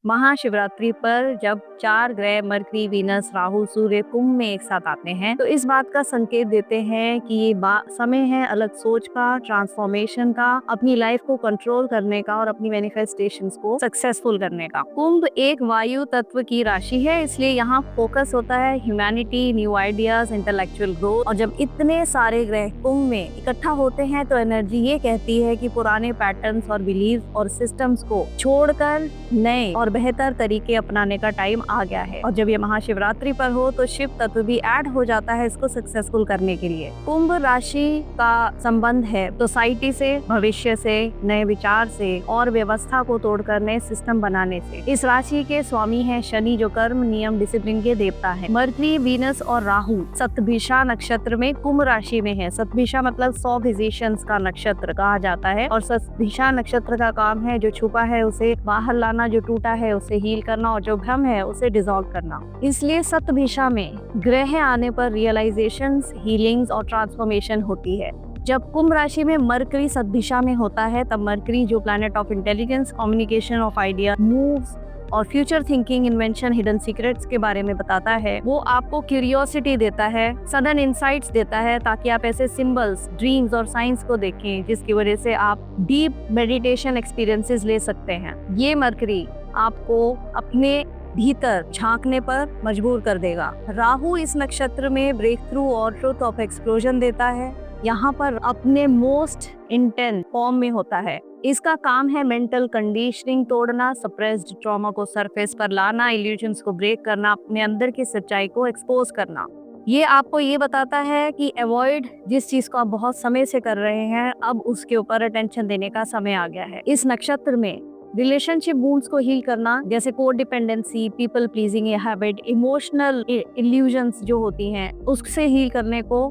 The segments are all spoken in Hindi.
महाशिवरात्रि पर जब 4 ग्रह मरकरी, वीनस, राहु, सूर्य कुंभ में एक साथ आते हैं तो इस बात का संकेत देते हैं कि ये समय है अलग सोच का, ट्रांसफॉर्मेशन का, अपनी लाइफ को कंट्रोल करने का और अपनी मैनिफेस्टेशंस को सक्सेसफुल करने का। कुंभ एक वायु तत्व की राशि है, इसलिए यहाँ फोकस होता है humanity, new ideas, intellectual growth. और जब इतने सारे ग्रह कुंभ में इकट्ठा होते हैं तो एनर्जी ये कहती है कि पुराने पैटर्न्स और बिलीफ और सिस्टम्स को छोड़कर नए और बेहतर तरीके अपनाने का टाइम आ गया है। और जब ये महाशिवरात्रि पर हो तो शिव तत्व भी ऐड हो जाता है इसको सक्सेसफुल करने के लिए। कुंभ राशि का संबंध है सोसाइटी से, भविष्य से, नए विचार से और व्यवस्था को तोड़कर नए सिस्टम बनाने से। इस राशि के स्वामी है शनि, जो कर्म, नियम, डिसिप्लिन के देवता है। मरकरी, वीनस और राहु सतभिषा नक्षत्र में कुंभ राशि में है। सतभिषा मतलब 100 फिजिशियंस का नक्षत्र कहा जाता है और सतभिषा नक्षत्र का काम है जो छुपा है उसे बाहर लाना, जो टूटा है उसे हील करना और जो भ्रम है उसे डिसॉल्व करना। इसलिए सतभिषा में ग्रह आने पर रियलाइजेशंस, हीलिंग्स और ट्रांसफॉर्मेशन होती है। जब कुंभ राशि में मरकरी सतभिषा में होता है तब मरकरी, जो planet of intelligence, communication of idea, moves और future thinking, invention, hidden secrets के बारे में बताता है, वो आपको क्यूरियोसिटी देता है, सडन इंसाइट्स देता है ताकि आप ऐसे सिंबल्स, ड्रीम्स और साइंस को देखें जिसकी वजह से आप डीप मेडिटेशन एक्सपीरियंसेस ले सकते हैं। ये मरकरी आपको अपने भीतर झांकने पर मजबूर कर देगा। राहु इस नक्षत्र में ब्रेक थ्रू और ट्रुथ ऑफ एक्सप्लोजन देता है, यहाँ पर अपने मोस्ट इंटेंस फॉर्म में होता है। इसका काम है मेंटल कंडीशनिंग तोड़ना, सप्रेस्ड ट्रॉमा को सरफेस पर लाना, इल्यूजन्स को ब्रेक करना, अपने अंदर की सच्चाई को एक्सपोज करना। ये आपको ये बताता है कि अवॉइड जिस चीज को आप बहुत समय से कर रहे हैं, अब उसके ऊपर अटेंशन देने का समय आ गया है। इस नक्षत्र में रिलेशनशिप वुंड्स को हील करना, जैसे code dependency, people pleasing habit, emotional illusions जो होती हैं, उससे हील करने को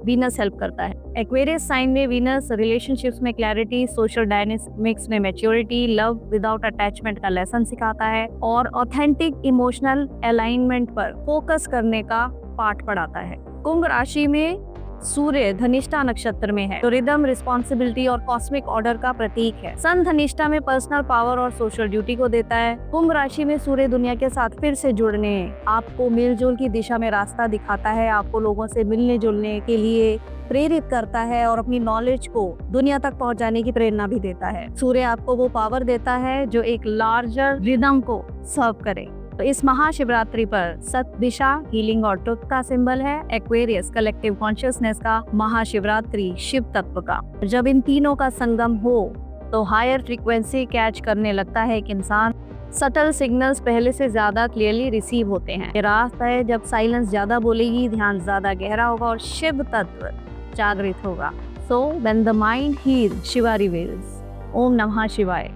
वीनस हेल्प करता है। एक्वेरियस साइन में वीनस रिलेशनशिप्स में क्लैरिटी, सोशल डायनेमिक्स में मैच्योरिटी, लव विदाउट अटैचमेंट का लेसन सिखाता है और ऑथेंटिक इमोशनल अलाइनमेंट पर फोकस करने का पाठ पढ़ाता है। कुंभ राशि में सूर्य धनिष्ठा नक्षत्र में है, तो रिदम, रिस्पॉन्सिबिलिटी और कॉस्मिक ऑर्डर का प्रतीक है। सन धनिष्ठा में पर्सनल पावर और सोशल ड्यूटी को देता है। कुंभ राशि में सूर्य दुनिया के साथ फिर से जुड़ने, आपको मिलजुल की दिशा में रास्ता दिखाता है, आपको लोगों से मिलने जुलने के लिए प्रेरित करता है और अपनी नॉलेज को दुनिया तक पहुंचाने की प्रेरणा भी देता है। सूर्य आपको वो पावर देता है जो एक लार्जर रिदम को सर्व करे। तो इस महाशिवरात्रि पर सतभिषा हीलिंग और ट्रुथ का सिंबल है, एक्वेरियस कलेक्टिव कॉन्शियसनेस का, महाशिवरात्रि शिव तत्व का। जब इन तीनों का संगम हो तो हायर फ्रीक्वेंसी कैच करने लगता है एक इंसान। सटल सिग्नल्स पहले से ज्यादा क्लियरली रिसीव होते हैं। ये रास्ता है जब साइलेंस ज्यादा बोलेगी, ध्यान ज्यादा गहरा होगा और शिव तत्व जागृत होगा। So when the mind heals, Shiva reveals. Om नमः शिवाय।